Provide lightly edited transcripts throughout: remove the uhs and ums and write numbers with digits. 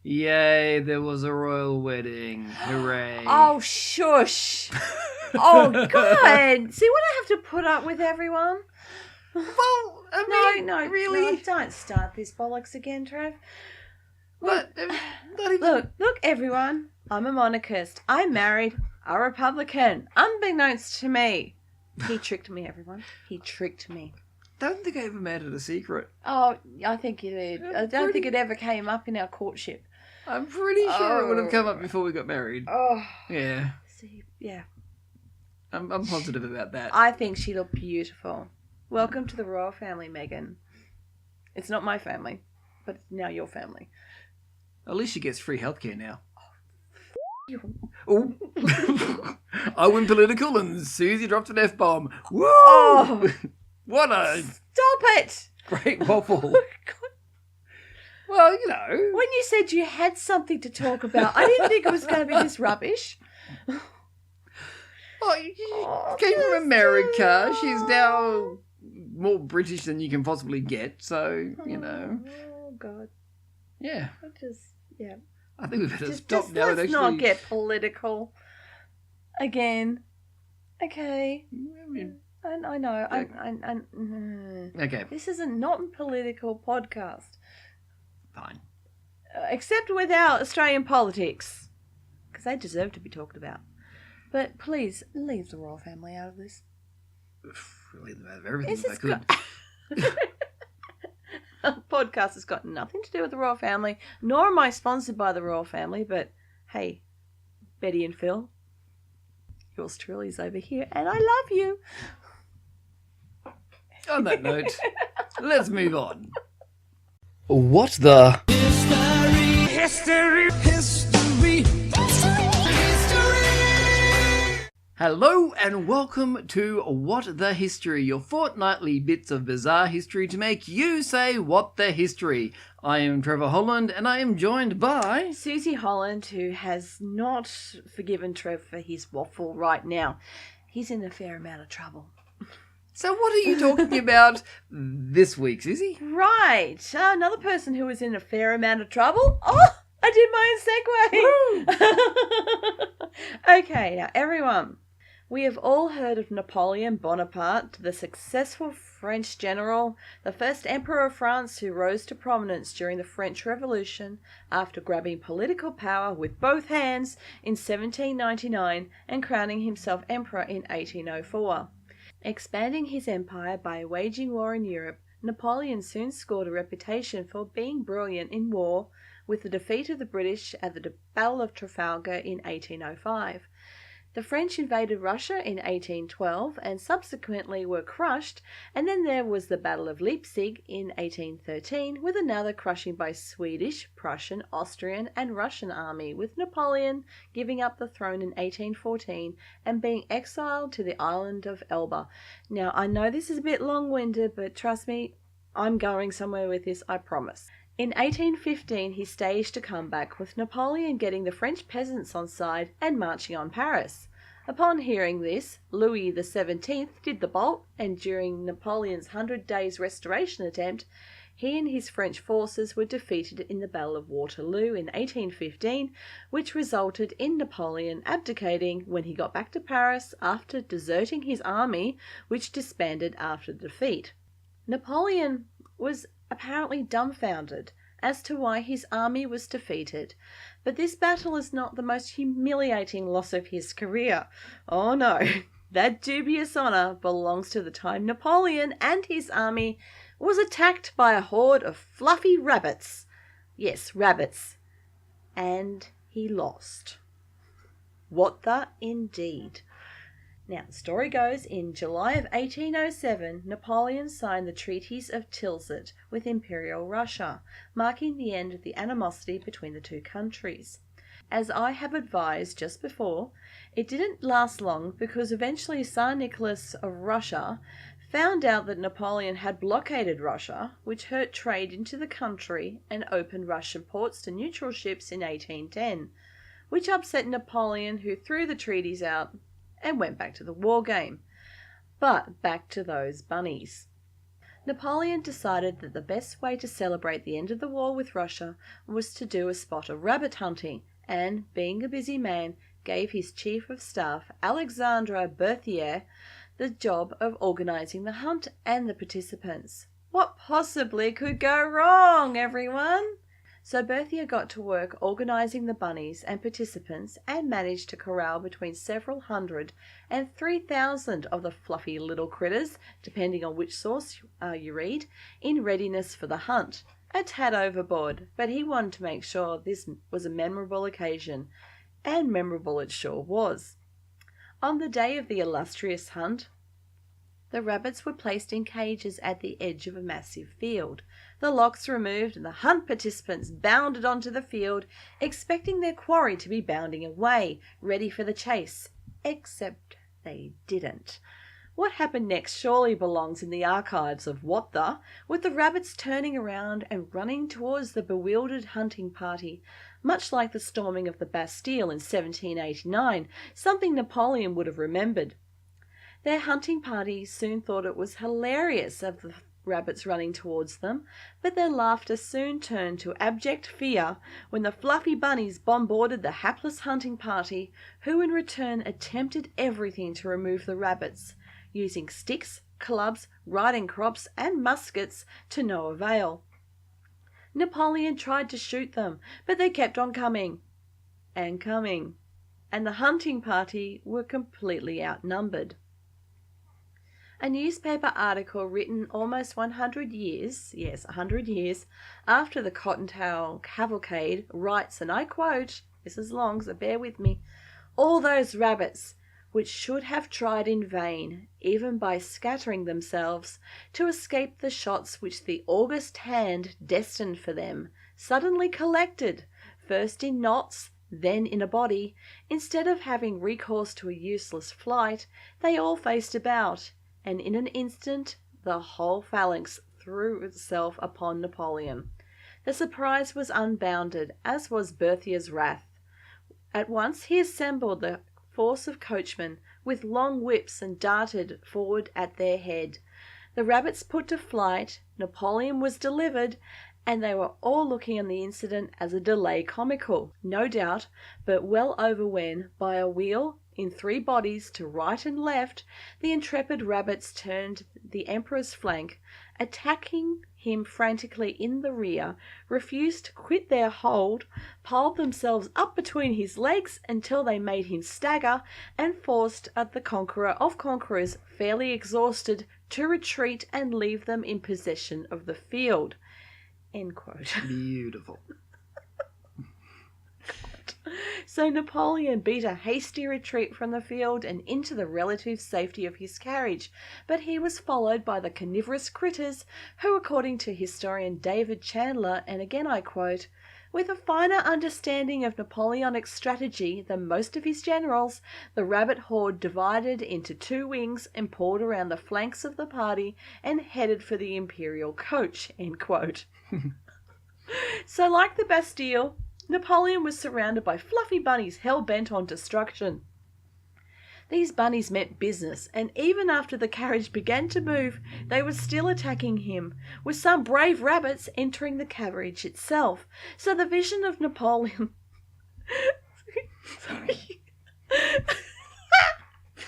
Yay, there was a royal wedding. Hooray. Oh, shush. Oh, God. See what I have to put up with, everyone? Well, I mean, No, really? No, don't start this bollocks again, Trev. But, not even... Look, everyone. I'm a monarchist. I married a Republican, unbeknownst to me. He tricked me, everyone. He tricked me. Don't think I ever made it a secret. Oh, I think you did. I don't think it ever came up in our courtship. I'm pretty sure it would have come up before we got married. Oh. Yeah. See, yeah. I'm positive about that. I think she looked beautiful. Welcome to the royal family, Megan. It's not my family, but it's now your family. At least she gets free healthcare now. Oh. I went political and Suzie dropped an F-bomb. Woo! Oh. What a... Stop it! Great waffle. Well, you know. When you said you had something to talk about, I didn't think it was going to be this rubbish. Oh, she came from America. She's now more British than you can possibly get. So, you know. Oh, God. Yeah. Yeah. I think we better stop now. Let's not get political again. Okay. I know. Okay. This is a non-political podcast. Fine. Except with our Australian politics. Because they deserve to be talked about. But please, leave the royal family out of this. Leave them out of everything if I could. Our podcast has got nothing to do with the royal family, nor am I sponsored by the royal family, but hey, Betty and Phil, yours truly is over here, and I love you. On that note, let's move on. What the... History. Hello and welcome to What the History, your fortnightly bits of bizarre history to make you say what the history. I am Trevor Holland and I am joined by... Suzie Holland, who has not forgiven Trev for his waffle right now. He's in a fair amount of trouble. So what are you talking about this week, Suzie? Right. Another person who was in a fair amount of trouble. Oh, I did my own segue. Okay, now everyone, we have all heard of Napoleon Bonaparte, the successful French general, the first emperor of France who rose to prominence during the French Revolution after grabbing political power with both hands in 1799 and crowning himself emperor in 1804. Expanding his empire by waging war in Europe, Napoleon soon scored a reputation for being brilliant in war, with the defeat of the British at the Battle of Trafalgar in 1805. The French invaded Russia in 1812 and subsequently were crushed, and then there was the Battle of Leipzig in 1813 with another crushing by Swedish, Prussian, Austrian and Russian army, with Napoleon giving up the throne in 1814 and being exiled to the island of Elba. Now, I know this is a bit long-winded, but trust me, I'm going somewhere with this, I promise. In 1815, he staged a comeback, with Napoleon getting the French peasants on side and marching on Paris. Upon hearing this, Louis XVII did the bolt, and during Napoleon's 100 Days Restoration attempt, he and his French forces were defeated in the Battle of Waterloo in 1815, which resulted in Napoleon abdicating when he got back to Paris after deserting his army, which disbanded after the defeat. Napoleon was apparently dumbfounded as to why his army was defeated, but this battle is not the most humiliating loss of his career. Oh no, that dubious honour belongs to the time Napoleon and his army was attacked by a horde of fluffy rabbits. Yes, rabbits. And he lost. What the indeed. Now, the story goes, in July of 1807, Napoleon signed the Treaties of Tilsit with Imperial Russia, marking the end of the animosity between the two countries. As I have advised just before, it didn't last long because eventually Tsar Nicholas of Russia found out that Napoleon had blockaded Russia, which hurt trade into the country and opened Russian ports to neutral ships in 1810, which upset Napoleon, who threw the treaties out and went back to the war game. But back to those bunnies. Napoleon decided that the best way to celebrate the end of the war with Russia was to do a spot of rabbit hunting, and, being a busy man, gave his chief of staff, Alexandre Berthier, the job of organizing the hunt and the participants. What possibly could go wrong, everyone? So Berthier got to work organising the bunnies and participants and managed to corral between several hundred and 3,000 of the fluffy little critters, depending on which source you read, in readiness for the hunt. A tad overboard, but he wanted to make sure this was a memorable occasion, and memorable it sure was. On the day of the illustrious hunt, the rabbits were placed in cages at the edge of a massive field. The locks removed and the hunt participants bounded onto the field, expecting their quarry to be bounding away, ready for the chase. Except they didn't. What happened next surely belongs in the archives of What The, with the rabbits turning around and running towards the bewildered hunting party, much like the storming of the Bastille in 1789, something Napoleon would have remembered. Their hunting party soon thought it was hilarious of the rabbits running towards them, but their laughter soon turned to abject fear when the fluffy bunnies bombarded the hapless hunting party, who in return attempted everything to remove the rabbits, using sticks, clubs, riding crops, and muskets to no avail. Napoleon tried to shoot them, but they kept on coming and coming, and the hunting party were completely outnumbered. A newspaper article written almost 100 years, yes, 100 years, after the Cottontail Cavalcade writes, and I quote, this is long, so bear with me, "All those rabbits, which should have tried in vain, even by scattering themselves, to escape the shots which the august hand destined for them, suddenly collected, first in knots, then in a body, instead of having recourse to a useless flight, they all faced about, and in an instant the whole phalanx threw itself upon Napoleon. The surprise was unbounded, as was Berthier's wrath. At once he assembled the force of coachmen with long whips and darted forward at their head. The rabbits put to flight, Napoleon was delivered, and they were all looking on the incident as a delay comical, no doubt, but well over when, by a wheel in 3 bodies to right and left, the intrepid rabbits turned the Emperor's flank, attacking him frantically in the rear, refused to quit their hold, piled themselves up between his legs until they made him stagger, and forced at the conqueror of conquerors, fairly exhausted, to retreat and leave them in possession of the field." End quote. Beautiful. So Napoleon beat a hasty retreat from the field and into the relative safety of his carriage, but he was followed by the carnivorous critters who, according to historian David Chandler, and again I quote, "With a finer understanding of Napoleonic strategy than most of his generals, the rabbit horde divided into 2 wings and poured around the flanks of the party and headed for the imperial coach." End quote. So like the Bastille, Napoleon was surrounded by fluffy bunnies hell-bent on destruction. These bunnies meant business, and even after the carriage began to move, they were still attacking him, with some brave rabbits entering the carriage itself. So the vision of Napoleon... Sorry.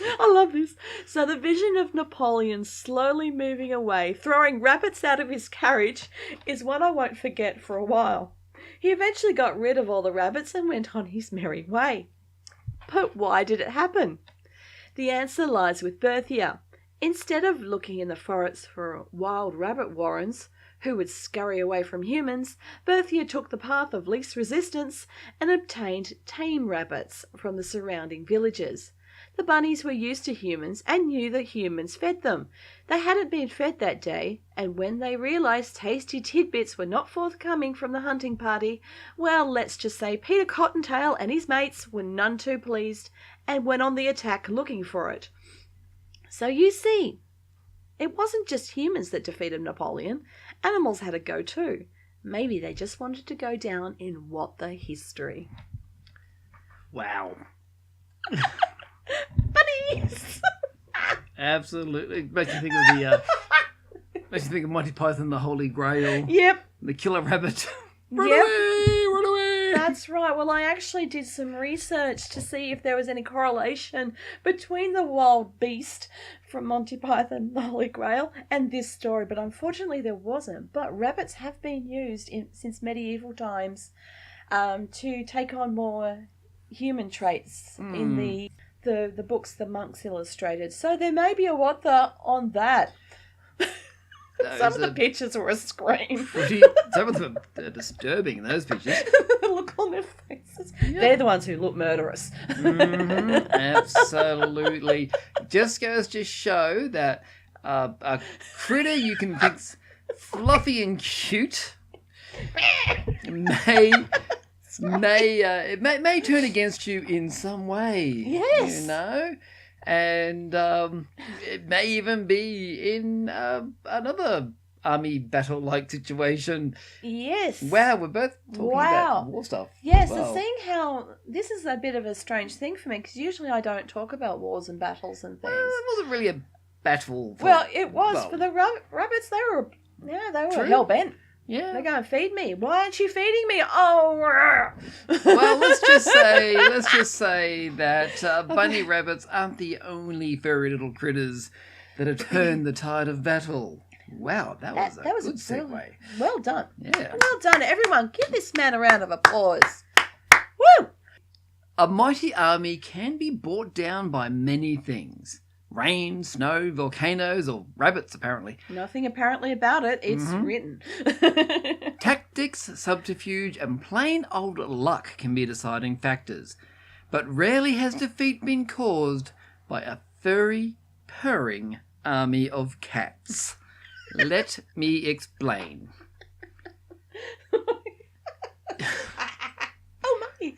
I love this. So the vision of Napoleon slowly moving away, throwing rabbits out of his carriage, is one I won't forget for a while. He eventually got rid of all the rabbits and went on his merry way. But why did it happen? The answer lies with Berthier. Instead of looking in the forests for wild rabbit warrens who would scurry away from humans, Berthier took the path of least resistance and obtained tame rabbits from the surrounding villages. The bunnies were used to humans and knew that humans fed them. They hadn't been fed that day, and when they realized tasty tidbits were not forthcoming from the hunting party, well, let's just say Peter Cottontail and his mates were none too pleased and went on the attack looking for it. So you see, it wasn't just humans that defeated Napoleon. Animals had a go too. Maybe they just wanted to go down in What the History. Wow. Bunnies! Absolutely. Makes you think of Makes you think of Monty Python, the Holy Grail. Yep. The killer rabbit. Run Yep. away! Run away! That's right. Well, I actually did some research to see if there was any correlation between the wild beast from Monty Python, the Holy Grail, and this story, but unfortunately there wasn't. But rabbits have been used since medieval times to take on more human traits in the books the monks illustrated. So there may be a what the on that. Some of the pictures were a scream. Some of them are disturbing, those pictures. The look on their faces. Yep. They're the ones who look murderous. Absolutely. Just goes to show that a critter you can think's fluffy and cute may turn against you in some way. Yes. You know? And it may even be in another army battle-like situation. Yes. Wow, we're both talking about war stuff. Yes, wow. And seeing how this is a bit of a strange thing for me, because usually I don't talk about wars and battles and things. It wasn't really a battle. It was for the rabbits. They were hell bent. Yeah. They're going to feed me. Why aren't you feeding me? Oh. Well, let's just say that bunny rabbits aren't the only furry little critters that have turned the tide of battle. Wow, that was a good segue. Well done. Yeah. Well done, everyone. Give this man a round of applause. Woo! A mighty army can be brought down by many things. Rain, snow, volcanoes, or rabbits, apparently. Nothing apparently about it. It's written. Tactics, subterfuge, and plain old luck can be deciding factors. But rarely has defeat been caused by a furry, purring army of cats. Let me explain. Oh my!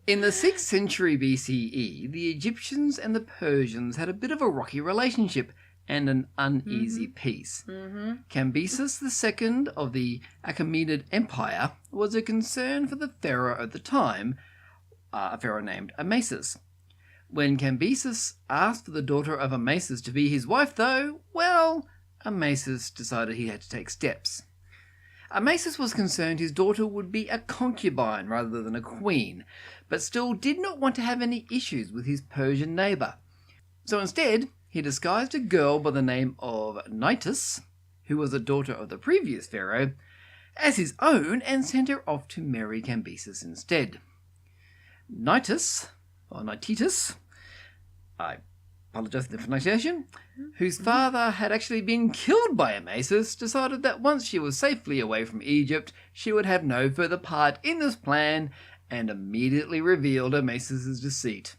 In the 6th century BCE, the Egyptians and the Persians had a bit of a rocky relationship and an uneasy peace. Cambyses II of the Achaemenid Empire was a concern for the pharaoh at the time, a pharaoh named Amasis. When Cambyses asked for the daughter of Amasis to be his wife, though, well, Amasis decided he had to take steps. Amasis was concerned his daughter would be a concubine rather than a queen, but still did not want to have any issues with his Persian neighbour. So instead, he disguised a girl by the name of Nytis, who was a daughter of the previous pharaoh, as his own and sent her off to marry Cambyses instead. Nytis, or Nytitis, I apologise for the pronunciation, whose father had actually been killed by Amasis, decided that once she was safely away from Egypt, she would have no further part in this plan, and immediately revealed Amasis' deceit.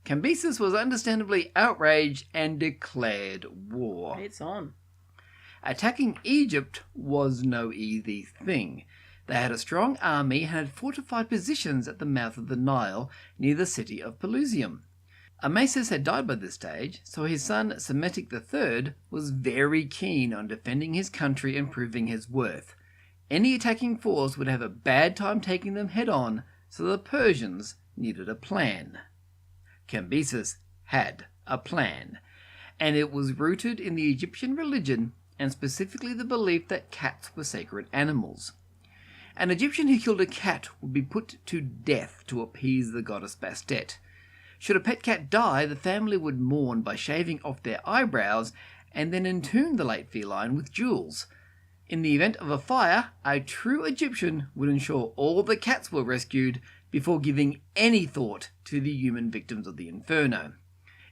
Cambyses was understandably outraged and declared war. It's on. Attacking Egypt was no easy thing. They had a strong army and had fortified positions at the mouth of the Nile near the city of Pelusium. Amasis had died by this stage, so his son Psammetichus III was very keen on defending his country and proving his worth. Any attacking force would have a bad time taking them head-on, so the Persians needed a plan. Cambyses had a plan, and it was rooted in the Egyptian religion and specifically the belief that cats were sacred animals. An Egyptian who killed a cat would be put to death to appease the goddess Bastet. Should a pet cat die, the family would mourn by shaving off their eyebrows and then entomb the late feline with jewels. In the event of a fire, a true Egyptian would ensure all the cats were rescued before giving any thought to the human victims of the inferno.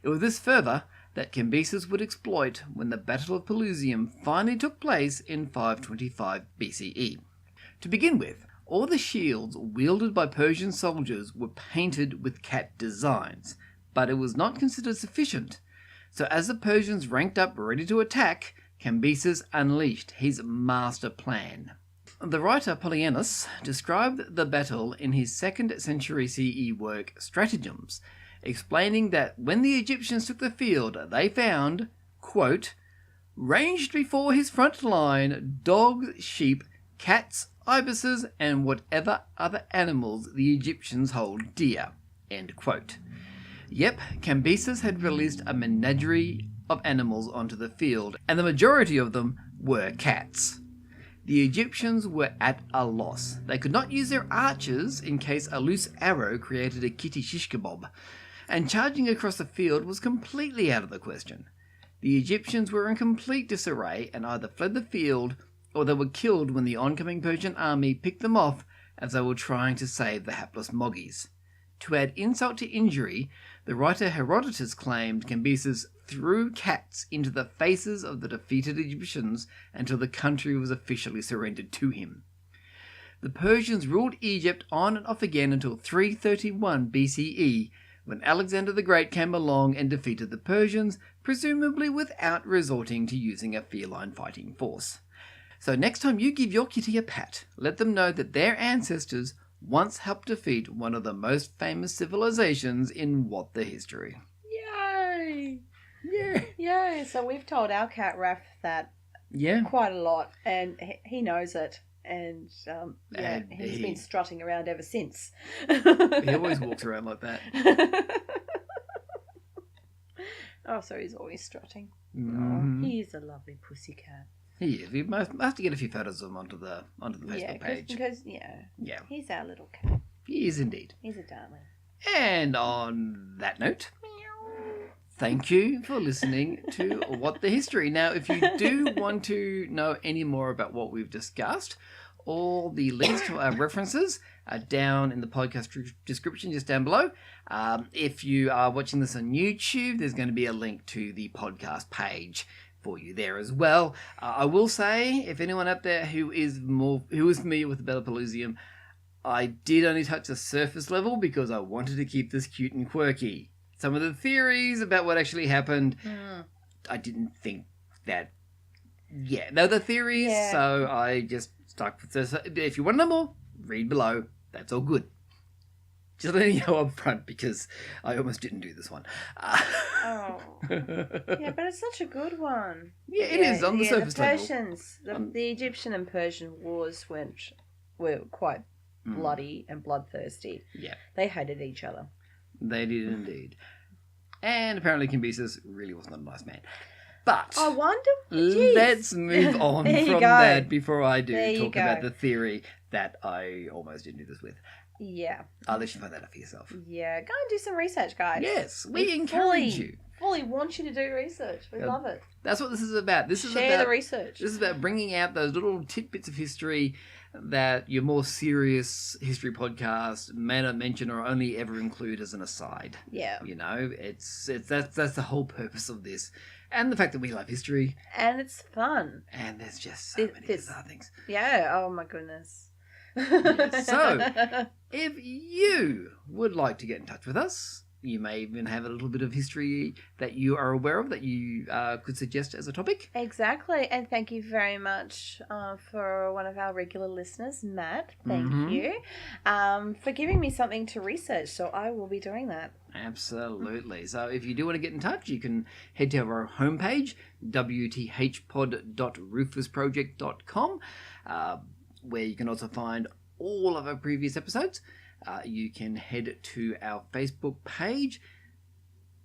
It was this fervour that Cambyses would exploit when the Battle of Pelusium finally took place in 525 BCE. To begin with, all the shields wielded by Persian soldiers were painted with cat designs, but it was not considered sufficient. So as the Persians ranked up ready to attack, Cambyses unleashed his master plan. The writer Polyaenus described the battle in his 2nd century CE work Stratagems, explaining that when the Egyptians took the field, they found, quote, ranged before his front line, dogs, sheep, cats, ibises, and whatever other animals the Egyptians hold dear, end quote. Yep, Cambyses had released a menagerie of animals onto the field, and the majority of them were cats. The Egyptians were at a loss. They could not use their archers in case a loose arrow created a kitty shish kebab, and charging across the field was completely out of the question. The Egyptians were in complete disarray and either fled the field or they were killed when the oncoming Persian army picked them off as they were trying to save the hapless Moggies. To add insult to injury, the writer Herodotus claimed Cambyses threw cats into the faces of the defeated Egyptians until the country was officially surrendered to him. The Persians ruled Egypt on and off again until 331 BCE, when Alexander the Great came along and defeated the Persians, presumably without resorting to using a feline fighting force. So next time you give your kitty a pat, let them know that their ancestors once helped defeat one of the most famous civilizations in What the History. Yay! Yeah. Yay! So we've told our cat Raph that quite a lot, and he knows it. And And he's been strutting around ever since. He always walks around like that. Oh, so he's always strutting. Mm-hmm. Oh, he's a lovely pussycat. He is. We must have to get a few photos of him onto the Facebook page. Because Yeah. he's our little cat. He is indeed. He's a darling. And on that note, thank you for listening to What the History. Now, if you do want to know any more about what we've discussed, all the links to our references are down in the podcast description just down below. If you are watching this on YouTube, there's going to be a link to the podcast page for you there as well. I will say, if anyone up there who is familiar with the Bellapaloozium, I did only touch the surface level because I wanted to keep this cute and quirky. Some of the theories about what actually happened, I didn't think that. Yeah, they're the theories, so I just stuck with this. If you want to know more, read below. That's all good. Just letting you know up front because I almost didn't do this one. Oh. Yeah, but it's such a good one. Yeah, it is on the surface level. The Persians, the Egyptian and Persian wars were quite bloody and bloodthirsty. Yeah. They hated each other. They did indeed. And apparently Cambyses really was not a nice man. But I wonder. Geez. Let's move on from that before I do talk about the theory that I almost didn't do this with. Yeah. I'll let you find that out for yourself. Yeah, go and do some research, guys. Yes, we encourage you. Fully want you to do research. We love it. That's what this is about. Share the research. This is about bringing out those little tidbits of history that your more serious history podcast may not mention or only ever include as an aside. Yeah. You know, that's the whole purpose of this. And the fact that we love history. And it's fun. And there's just so many bizarre things. Yeah, oh my goodness. So, if you would like to get in touch with us, you may even have a little bit of history that you are aware of that you could suggest as a topic. Exactly. And thank you very much for one of our regular listeners, Matt. Thank you for giving me something to research. So I will be doing that. Absolutely. So if you do want to get in touch, you can head to our homepage, wthpod.rufusproject.com, where you can also find all of our previous episodes. You can head to our Facebook page,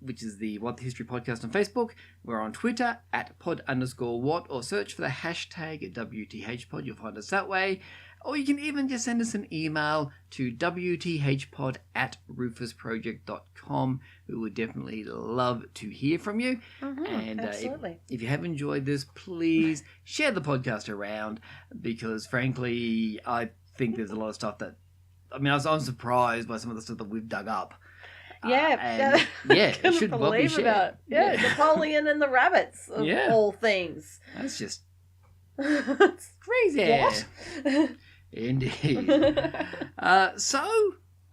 which is the What the History Podcast on Facebook. We're on Twitter at pod_what, or search for the hashtag WTHpod. You'll find us that way. Or you can even just send us an email to wthpod@rufusproject.com. We would definitely love to hear from you. And absolutely. If you have enjoyed this, please share the podcast around, because frankly, I think there's a lot of stuff that, I'm surprised by some of the stuff that we've dug up. Yeah. It should well be shared. Yeah, Napoleon and the rabbits, of all things. That's just crazy. What? Indeed.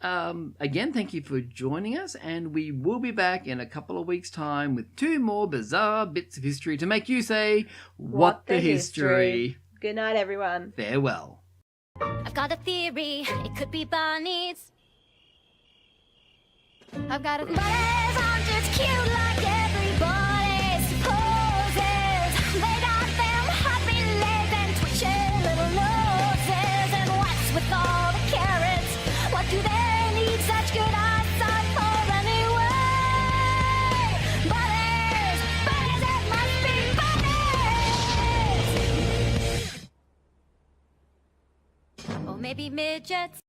Again, thank you for joining us, and we will be back in a couple of weeks' time with 2 more bizarre bits of history to make you say, What the history? Good night, everyone. Farewell. I've got a theory, it could be Bonnie's. I've got a buddies aren't just cute like everybody supposes. They got them hopping legs and twitching little noses. And what's with all the carrots? What do they need such good eyesight for anyway? midgets.